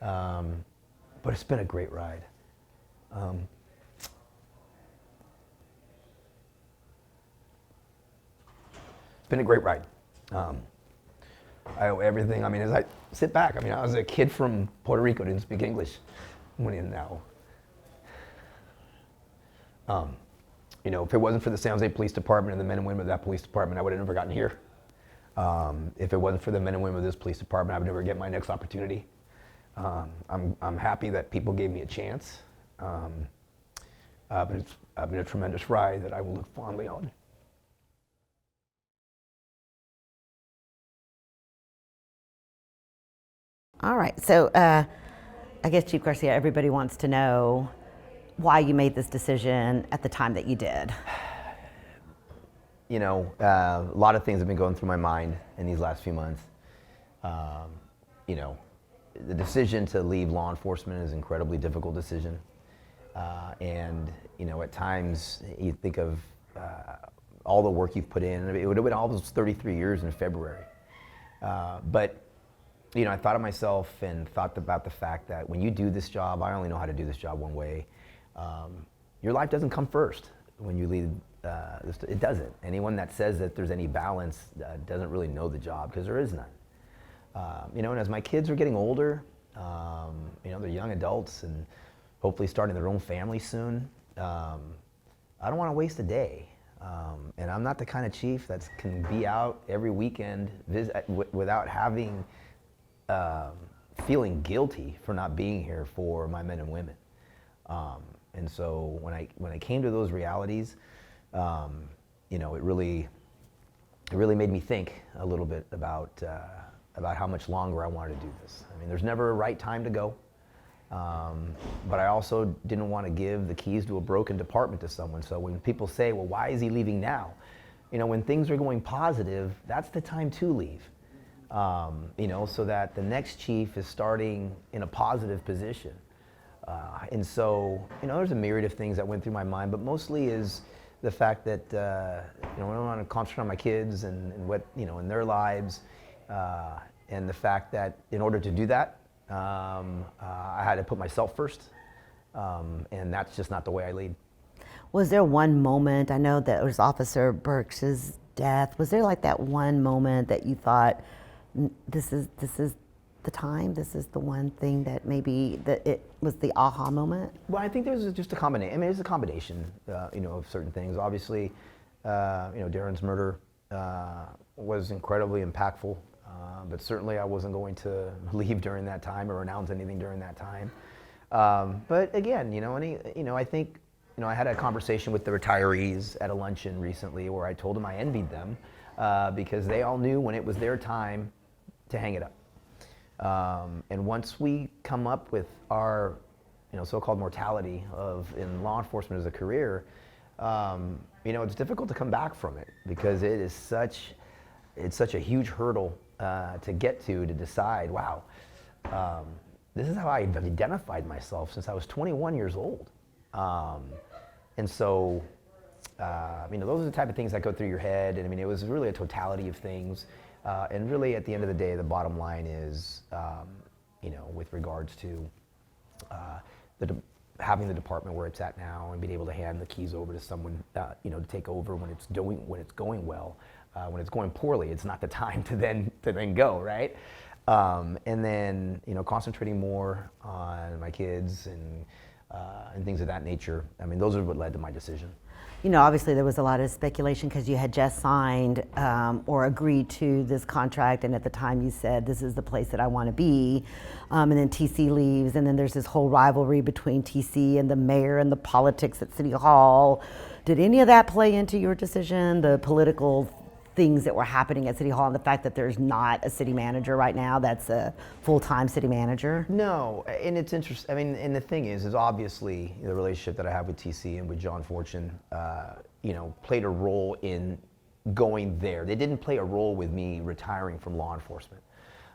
But it's been a great ride. It's been a great ride. I owe everything. I mean, as I sit back, I mean, I was a kid from Puerto Rico, didn't speak English. Went in now. You know, if it wasn't for the San Jose Police Department and the men and women of that police department, I would have never gotten here. If it wasn't for the men and women of this police department, I would never get my next opportunity. I'm happy that people gave me a chance. But it's been a tremendous ride that I will look fondly on. All right, so I guess Chief Garcia, everybody wants to know why you made this decision at the time that you did. You know, a lot of things have been going through my mind in these last few months. You know, the decision to leave law enforcement is an incredibly difficult decision. And, you know, at times you think of all the work you've put in. It would have been almost 33 years in February. But, you know, I thought of myself and thought about the fact that when you do this job, I only know how to do this job one way. Your life doesn't come first when you leave. It doesn't. Anyone that says that there's any balance doesn't really know the job, because there is none. You know, and as my kids are getting older, you know, they're young adults and hopefully starting their own family soon. I don't want to waste a day. And I'm not the kind of chief that can be out every weekend without having, feeling guilty for not being here for my men and women. And so when I came to those realities, you know, it really made me think a little bit about how much longer I wanted to do this. I mean, there's never a right time to go. But I also didn't want to give the keys to a broken department to someone. So when people say, well, why is he leaving now? You know, when things are going positive, that's the time to leave. You know, so that the next chief is starting in a positive position. And so, you know, there's a myriad of things that went through my mind, but mostly is the fact that, you know, I want to concentrate on my kids and what, you know, in their lives, and the fact that in order to do that, I had to put myself first, and that's just not the way I lead. Was there one moment, I know that it was Officer Burks' death, was there like that one moment that you thought, this is the time, this is the one thing that maybe that it was the aha moment? Well, I think there's just a combination. I mean, it's a combination, you know, of certain things. Obviously, you know, Darren's murder was incredibly impactful, but certainly I wasn't going to leave during that time or announce anything during that time. But again, you know, I think, you know, I had a conversation with the retirees at a luncheon recently where I told them I envied them because they all knew when it was their time to hang it up. And once we come up with our, you know, so-called mortality in law enforcement as a career, you know, it's difficult to come back from it because it's such a huge hurdle to get to decide, wow, this is how I've identified myself since I was 21 years old. And so, you know, those are the type of things that go through your head. And I mean, it was really a totality of things. And really, at the end of the day, the bottom line is, you know, with regards to having the department where it's at now and being able to hand the keys over to someone, you know, to take over when it's going well. When it's going poorly, it's not the time to then go, right? And then, you know, concentrating more on my kids and things of that nature. I mean, those are what led to my decision. You know, obviously there was a lot of speculation because you had just signed or agreed to this contract, and at the time you said, this is the place that I want to be. And then TC leaves, and then there's this whole rivalry between TC and the mayor and the politics at City Hall. Did any of that play into your decision, the political things that were happening at City Hall and the fact that there's not a city manager right now that's a full-time city manager? No, and it's interesting. I mean, and the thing is obviously the relationship that I have with TC and with John Fortune, you know, played a role in going there. They didn't play a role with me retiring from law enforcement.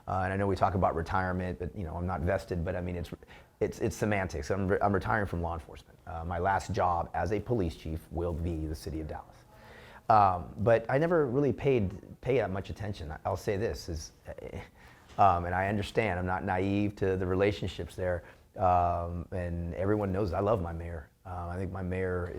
And I know we talk about retirement, but you know, I'm not vested. But I mean, it's semantics. I'm retiring from law enforcement. My last job as a police chief will be the city of Dallas. But I never really pay that much attention. I'll say this is, And I understand. I'm not naive to the relationships there. And everyone knows I love my mayor. I think my mayor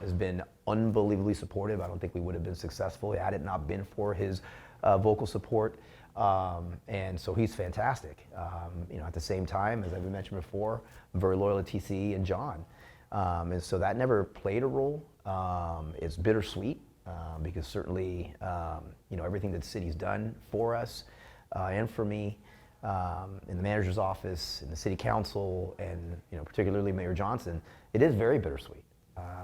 has been unbelievably supportive. I don't think we would have been successful had it not been for his vocal support. And so he's fantastic. At the same time, as I've mentioned before, I'm very loyal to TC and John. And so that never played a role. It's bittersweet because certainly, everything that the city's done for us and for me in the manager's office, in the city council, and particularly Mayor Johnson, it is very bittersweet.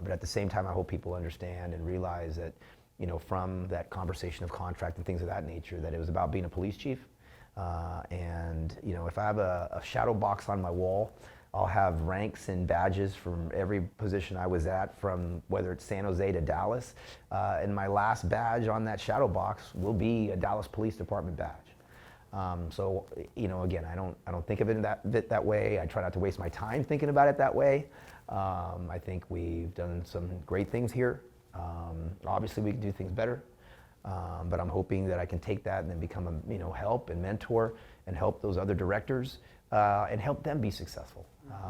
But at the same time, I hope people understand and realize that, from that conversation of contract and things of that nature, that it was about being a police chief. And if I have a shadow box on my wall, I'll have ranks and badges from every position I was at, from whether it's San Jose to Dallas. And my last badge on that shadow box will be a Dallas Police Department badge. So again, I don't think of it that way. I try not to waste my time thinking about it that way. I think we've done some great things here. Obviously, we can do things better. But I'm hoping that I can take that and then become a help and mentor and help those other directors and help them be successful.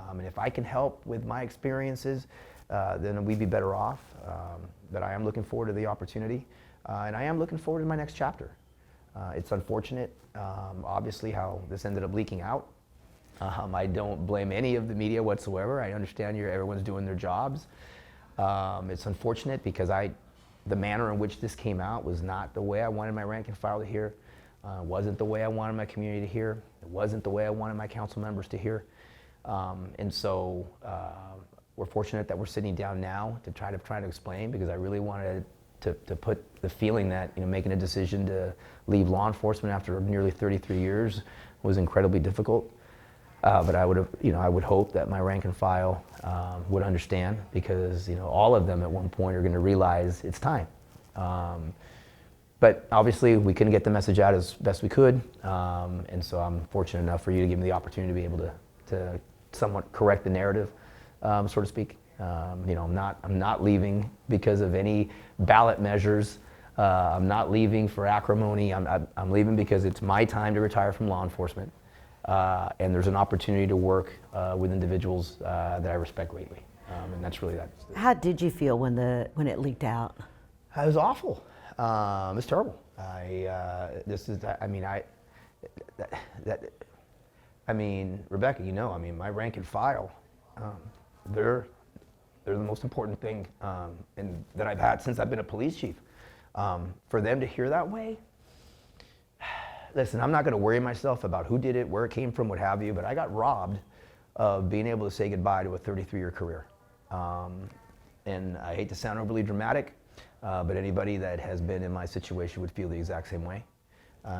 And if I can help with my experiences, then we'd be better off. But I am looking forward to the opportunity, and I am looking forward to my next chapter. It's unfortunate, obviously, how this ended up leaking out. I don't blame any of the media whatsoever. I understand everyone's doing their jobs. It's unfortunate because the manner in which this came out was not the way I wanted my rank and file to hear. Wasn't the way I wanted my community to hear. It wasn't the way I wanted my council members to hear. And so we're fortunate that we're sitting down now to try to explain, because I really wanted to put the feeling that making a decision to leave law enforcement after nearly 33 years was incredibly difficult. But I would hope that my rank and file would understand, because all of them at one point are going to realize it's time. But obviously we couldn't get the message out as best we could, and so I'm fortunate enough for you to give me the opportunity to be able to somewhat correct the narrative, so to speak. I'm not leaving because of any ballot measures. I'm not leaving for acrimony. I'm leaving because it's my time to retire from law enforcement. And there's an opportunity to work with individuals that I respect greatly, and that's really that. How did you feel when it leaked out? It was awful. It was terrible. Rebecca, my rank and file, they're the most important thing that I've had since I've been a police chief. For them to hear that way. Listen, I'm not going to worry myself about who did it, where it came from, what have you, but I got robbed of being able to say goodbye to a 33-year career. And I hate to sound overly dramatic, but anybody that has been in my situation would feel the exact same way.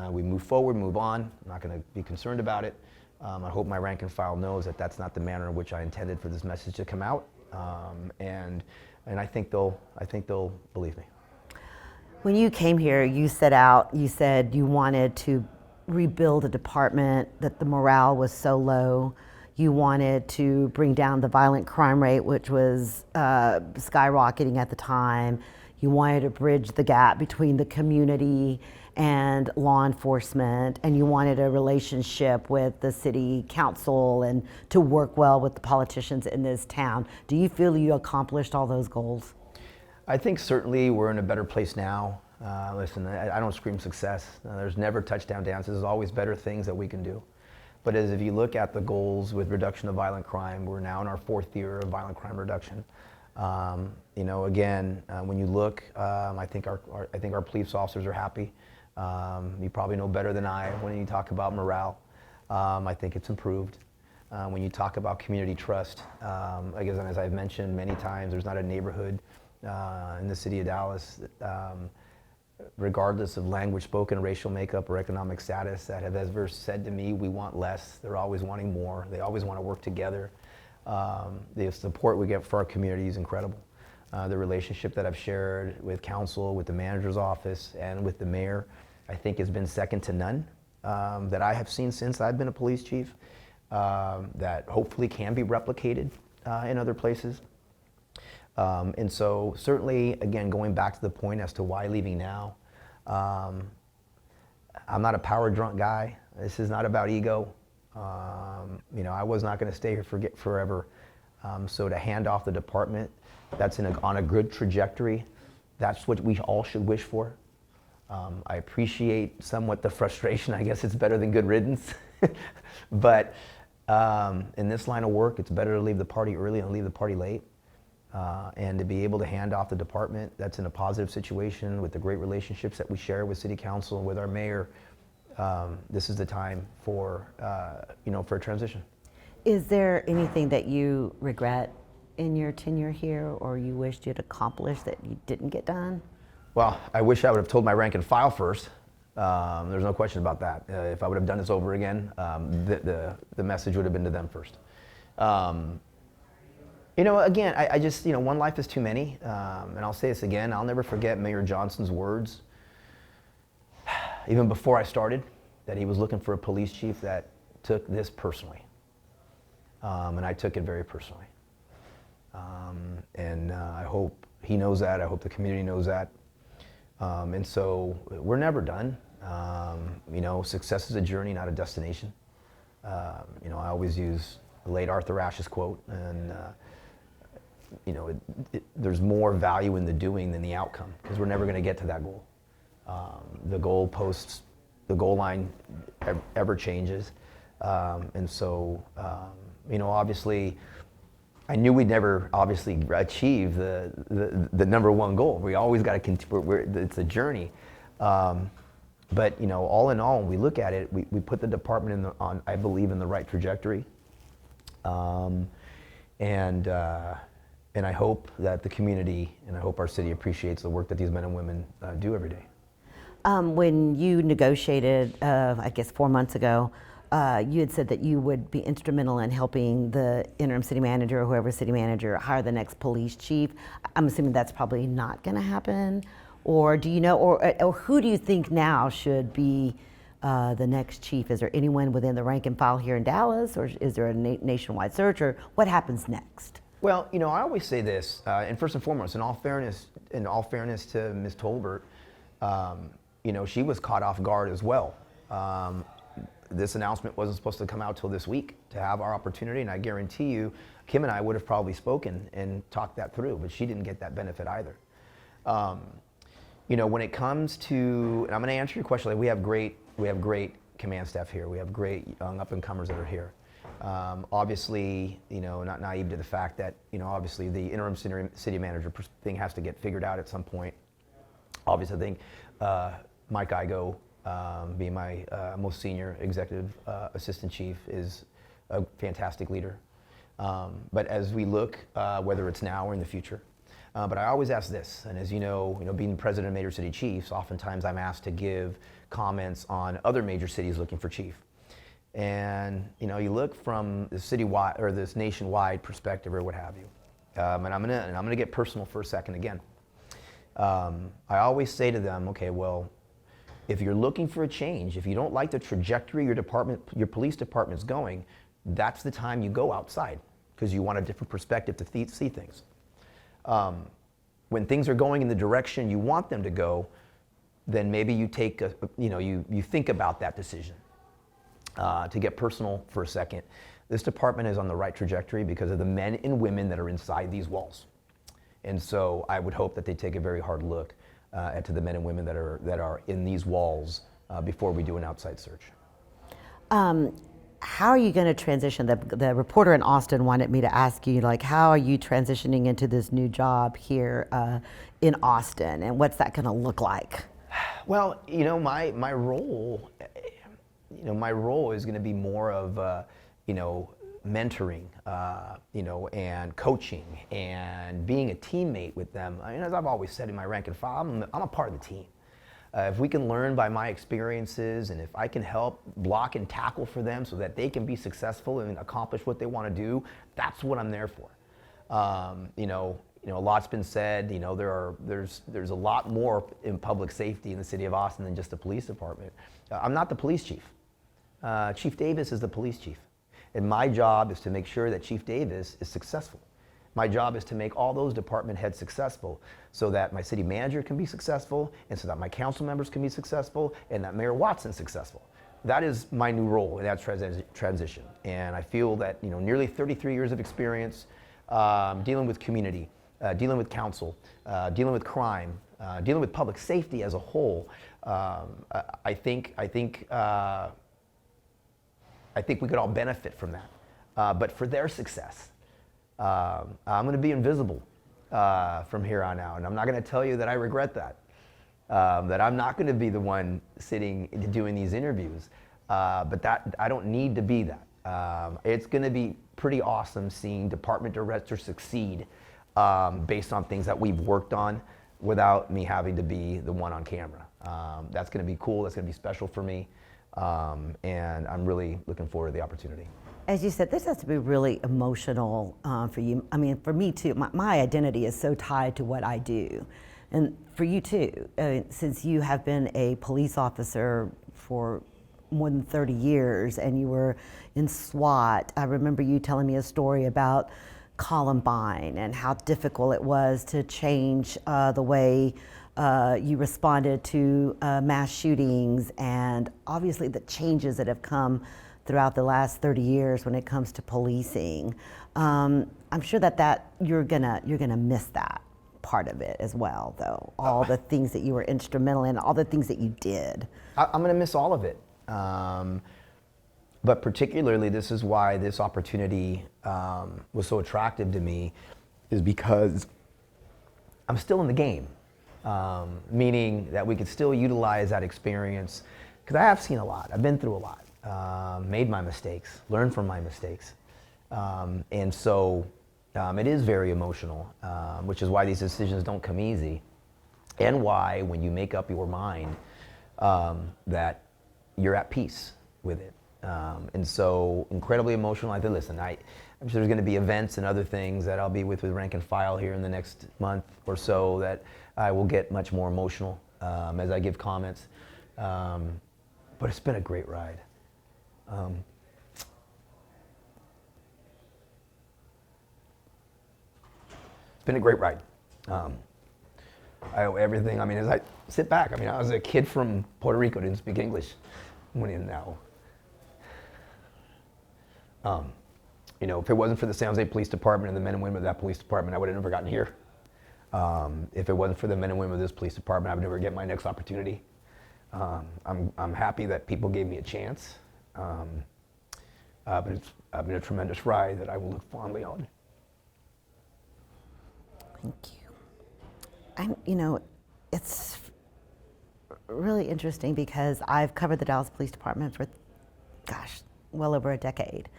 We move forward, move on. I'm not going to be concerned about it. I hope my rank and file knows that that's not the manner in which I intended for this message to come out. And I think they'll believe me. When you came here, you said you wanted to rebuild a department, that the morale was so low. You wanted to bring down the violent crime rate, which was skyrocketing at the time. You wanted to bridge the gap between the community and law enforcement, and you wanted a relationship with the city council and to work well with the politicians in this town. Do you feel you accomplished all those goals? I think certainly we're in a better place now. Listen, I don't scream success. There's never touchdown dances. There's always better things that we can do. But if you look at the goals with reduction of violent crime, we're now in our 4th year of violent crime reduction. Again, when you look, I think our police officers are happy. You probably know better than I when you talk about morale. I think it's improved. When you talk about community trust, again, as I've mentioned many times, there's not a neighborhood in the city of Dallas, regardless of language spoken, racial makeup, or economic status, that have ever said to me, we want less. They're always wanting more. They always want to work together. The support we get for our community is incredible. The relationship that I've shared with council, with the manager's office, and with the mayor, I think has been second to none that I have seen since I've been a police chief, that hopefully can be replicated in other places. And so certainly, again, going back to the point as to why leaving now, I'm not a power drunk guy. This is not about ego. I was not going to stay here forever. So to hand off the department that's on a good trajectory, that's what we all should wish for. I appreciate somewhat the frustration. I guess it's better than good riddance. But in this line of work, it's better to leave the party early and leave the party late. And to be able to hand off the department that's in a positive situation with the great relationships that we share with City Council and with our mayor, this is the time for a transition. Is there anything that you regret in your tenure here, or you wished you'd accomplished that you didn't get done? Well, I wish I would have told my rank and file first. There's no question about that. If I would have done this over again, the message would have been to them first. Again, I just, one life is too many. And I'll say this again, I'll never forget Mayor Johnson's words, even before I started, that he was looking for a police chief that took this personally. And I took it very personally. And I hope he knows that. I hope the community knows that. And so we're never done. Success is a journey, not a destination. I always use the late Arthur Ashe's quote, and there's more value in the doing than the outcome, because we're never going to get to that goal. The goal line ever changes. And so, obviously, I knew we'd never obviously achieve the number one goal. We always got to continue. It's a journey. But all in all, when we look at it, we put the department on, I believe, in the right trajectory. And I hope that the community and I hope our city appreciates the work that these men and women do every day. When you negotiated, I guess 4 months ago, you had said that you would be instrumental in helping the interim city manager or whoever city manager hire the next police chief. I'm assuming that's probably not going to happen. Or do you know, or who do you think now should be the next chief? Is there anyone within the rank and file here in Dallas, or is there a nationwide search, or what happens next? Well, I always say this, and first and foremost, in all fairness to Ms. Tolbert, she was caught off guard as well. This announcement wasn't supposed to come out till this week to have our opportunity, and I guarantee you, Kim and I would have probably spoken and talked that through, but she didn't get that benefit either. When it comes to, and I'm going to answer your question, like we have great command staff here. We have great young up-and-comers that are here. Obviously, not naive to the fact that, obviously the interim city manager thing has to get figured out at some point. Obviously, I think Mike Igo, being my most senior executive assistant chief, is a fantastic leader. But as we look, whether it's now or in the future, but I always ask this, and as being president of Major City Chiefs, oftentimes I'm asked to give comments on other major cities looking for chief. And you look from the citywide or this nationwide perspective or what have you. And I'm gonna get personal for a second again. I always say to them, okay, well, if you're looking for a change, if you don't like the trajectory your police department's going, that's the time you go outside, because you want a different perspective to see things. When things are going in the direction you want them to go, then maybe you take you think about that decision. To get personal for a second, this department is on the right trajectory because of the men and women that are inside these walls. And so I would hope that they take a very hard look to the men and women that are in these walls before we do an outside search. How are you going to transition? The reporter in Austin wanted me to ask you, how are you transitioning into this new job here in Austin, and what's that going to look like? Well, my role, my role is going to be more of, mentoring, and coaching and being a teammate with them. As I've always said in my rank and file, I'm a part of the team. If we can learn by my experiences, and if I can help block and tackle for them so that they can be successful and accomplish what they want to do, that's what I'm there for. A lot's been said. There's a lot more in public safety in the city of Austin than just the police department. I'm not the police chief. Chief Davis is the police chief. And my job is to make sure that Chief Davis is successful. My job is to make all those department heads successful so that my city manager can be successful, and so that my council members can be successful, and that Mayor Watson's successful. that is my new role in that transition. And I feel that, nearly 33 years of experience dealing with community, dealing with council, dealing with crime, dealing with public safety as a whole. I think we could all benefit from that. But for their success, I'm going to be invisible from here on out, and I'm not going to tell you that I regret that. That I'm not going to be the one sitting doing these interviews, but that I don't need to be that. It's going to be pretty awesome seeing department directors succeed based on things that we've worked on without me having to be the one on camera. That's going to be cool. That's going to be special for me, and I'm really looking forward to the opportunity. As you said, this has to be really emotional for you. I mean, for me too. My identity is so tied to what I do. And for you too, since you have been a police officer for more than 30 years and you were in SWAT, I remember you telling me a story about Columbine and how difficult it was to change the way you responded to mass shootings, and obviously the changes that have come throughout the last 30 years when it comes to policing. I'm sure that you're gonna miss that part of it as well, though. All the things that you were instrumental in, all the things that you did. I'm going to miss all of it. But particularly, this is why this opportunity was so attractive to me, is because I'm still in the game. Meaning that we could still utilize that experience, because I have seen a lot. I've been through a lot, made my mistakes, learned from my mistakes. And so it is very emotional, which is why these decisions don't come easy, and why when you make up your mind that you're at peace with it. And so incredibly emotional. I said, listen, I'm sure there's going to be events and other things that I'll be with rank and file here in the next month or so that I will get much more emotional as I give comments. But it's been a great ride. It's been a great ride. I owe everything. I mean, as I sit back, I mean, I was a kid from Puerto Rico, didn't speak English. Went in now. If it wasn't for the San Jose Police Department and the men and women of that police department, I would have never gotten here. If it wasn't for the men and women of this police department, I would never get my next opportunity. I'm happy that people gave me a chance. But it's been a tremendous ride that I will look fondly on. Thank you. It's really interesting because I've covered the Dallas Police Department for, well over a decade.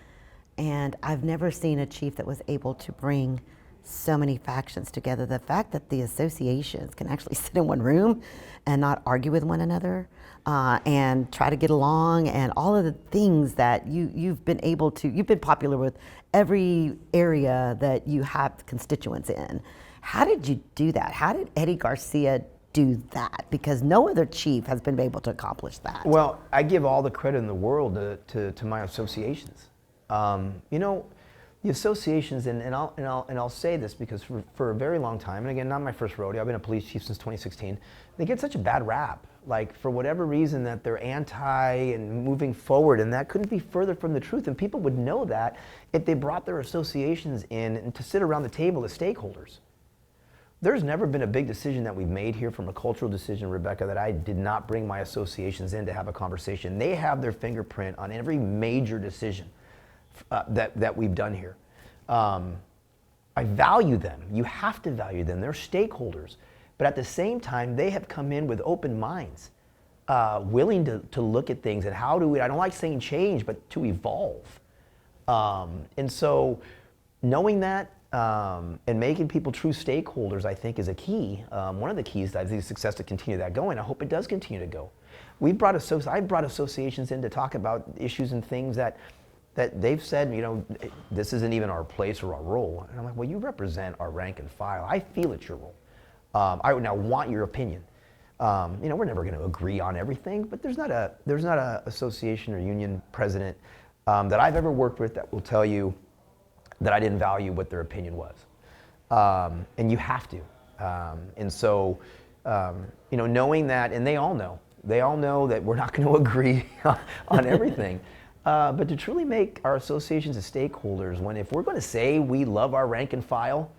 And I've never seen a chief that was able to bring so many factions together. The fact that the associations can actually sit in one room and not argue with one another and try to get along, and all of the things that you've been popular with every area that you have constituents in. How did you do that? How did Eddie Garcia do that? Because no other chief has been able to accomplish that. Well, I give all the credit in the world to my associations. The associations, and I'll say this because for a very long time, and again, not my first rodeo, I've been a police chief since 2016, they get such a bad rap, like for whatever reason that they're anti and moving forward, and that couldn't be further from the truth, and people would know that if they brought their associations in and to sit around the table as stakeholders. There's never been a big decision that we've made here from a cultural decision, Rebecca, that I did not bring my associations in to have a conversation. They have their fingerprint on every major decision that we've done here. I value them. You have to value them. They're stakeholders. But at the same time, they have come in with open minds, willing to look at things and how do we, I don't like saying change, but to evolve. And so knowing that and making people true stakeholders, I think, is a key. One of the keys that I think is success to continue that going. I hope it does continue to go. I've brought associations in to talk about issues and things that they've said, this isn't even our place or our role. And I'm like, well, you represent our rank and file. I feel it's your role. I would now want your opinion. We're never going to agree on everything, but there's not a association or union president that I've ever worked with that will tell you that I didn't value what their opinion was. And you have to. And so, knowing that, and they all know They all know that we're not going to agree on everything. But to truly make our associations as stakeholders, if we're going to say we love our rank and file,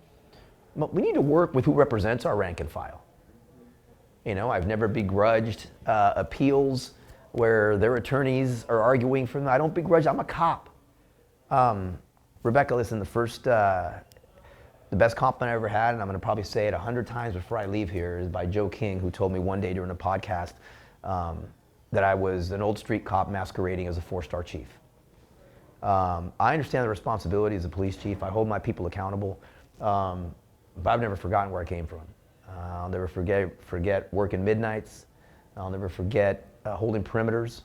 we need to work with who represents our rank and file. I've never begrudged appeals where their attorneys are arguing for them. I don't begrudge. I'm a cop. Rebecca, listen, the best compliment I ever had, and I'm going to probably say it 100 times before I leave here, is by Joe King, who told me one day during a podcast that I was an old street cop masquerading as a 4-star chief. I understand the responsibility as a police chief. I hold my people accountable, but I've never forgotten where I came from. I'll never forget working midnights. I'll never forget holding perimeters.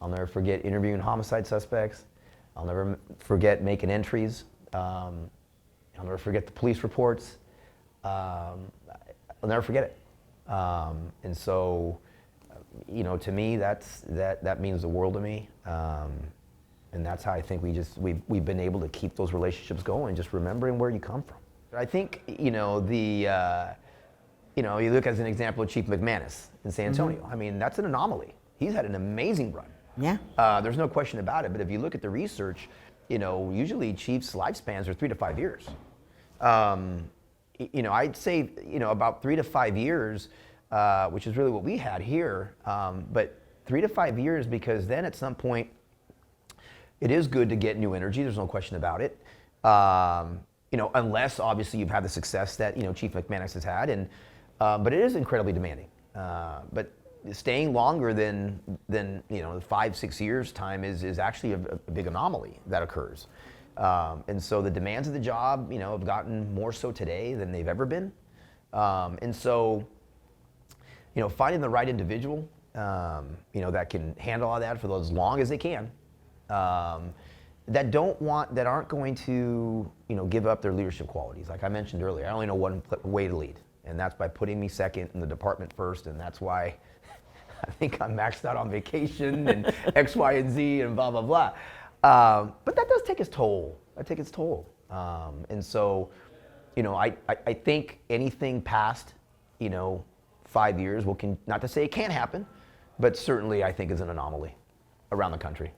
I'll never forget interviewing homicide suspects. I'll never forget making entries. I'll never forget the police reports. I'll never forget it. And so, to me, that means the world to me. And that's how I think we've been able to keep those relationships going, just remembering where you come from. I think, you look as an example of Chief McManus in San Antonio. Mm-hmm. I mean, that's an anomaly. He's had an amazing run. Yeah. There's no question about it. But if you look at the research, usually chiefs' lifespans are 3 to 5 years. I'd say, about 3 to 5 years, which is really what we had here. But 3 to 5 years, because then at some point, it is good to get new energy. There's no question about it. Unless obviously you've had the success that, Chief McManus has had, but it is incredibly demanding. But staying longer than 5-6 years time is actually a big anomaly that occurs. And so the demands of the job, have gotten more so today than they've ever been. And so, finding the right individual, that can handle all that for as long as they can, that aren't going to, give up their leadership qualities. Like I mentioned earlier, I only know one way to lead, and that's by putting me second and the department first, and that's why I think I'm maxed out on vacation and X, Y, and Z and blah, blah, blah. But that does take its toll. And so, I think anything past, 5 years not to say it can't happen, but certainly I think is an anomaly around the country.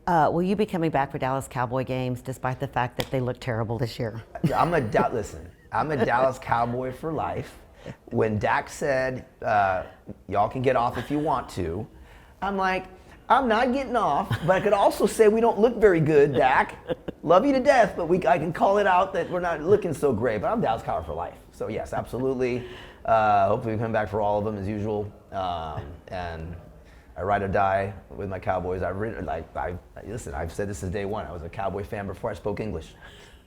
Will you be coming back for Dallas Cowboy games despite the fact that they look terrible this year? I'm a Dallas Cowboy for life. When Dak said, y'all can get off if you want to, I'm like, I'm not getting off, but I could also say we don't look very good, Dak. Love you to death, but I can call it out that we're not looking so great. But I'm Dallas Cowboy for life. So yes, absolutely. Hopefully we come back for all of them as usual. And I ride or die with my Cowboys. Listen, I've said this since day one. I was a Cowboy fan before I spoke English.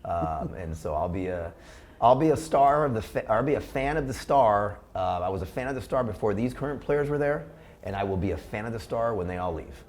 And so I'll be a fan of the Star. I was a fan of the Star before these current players were there, and I will be a fan of the Star when they all leave.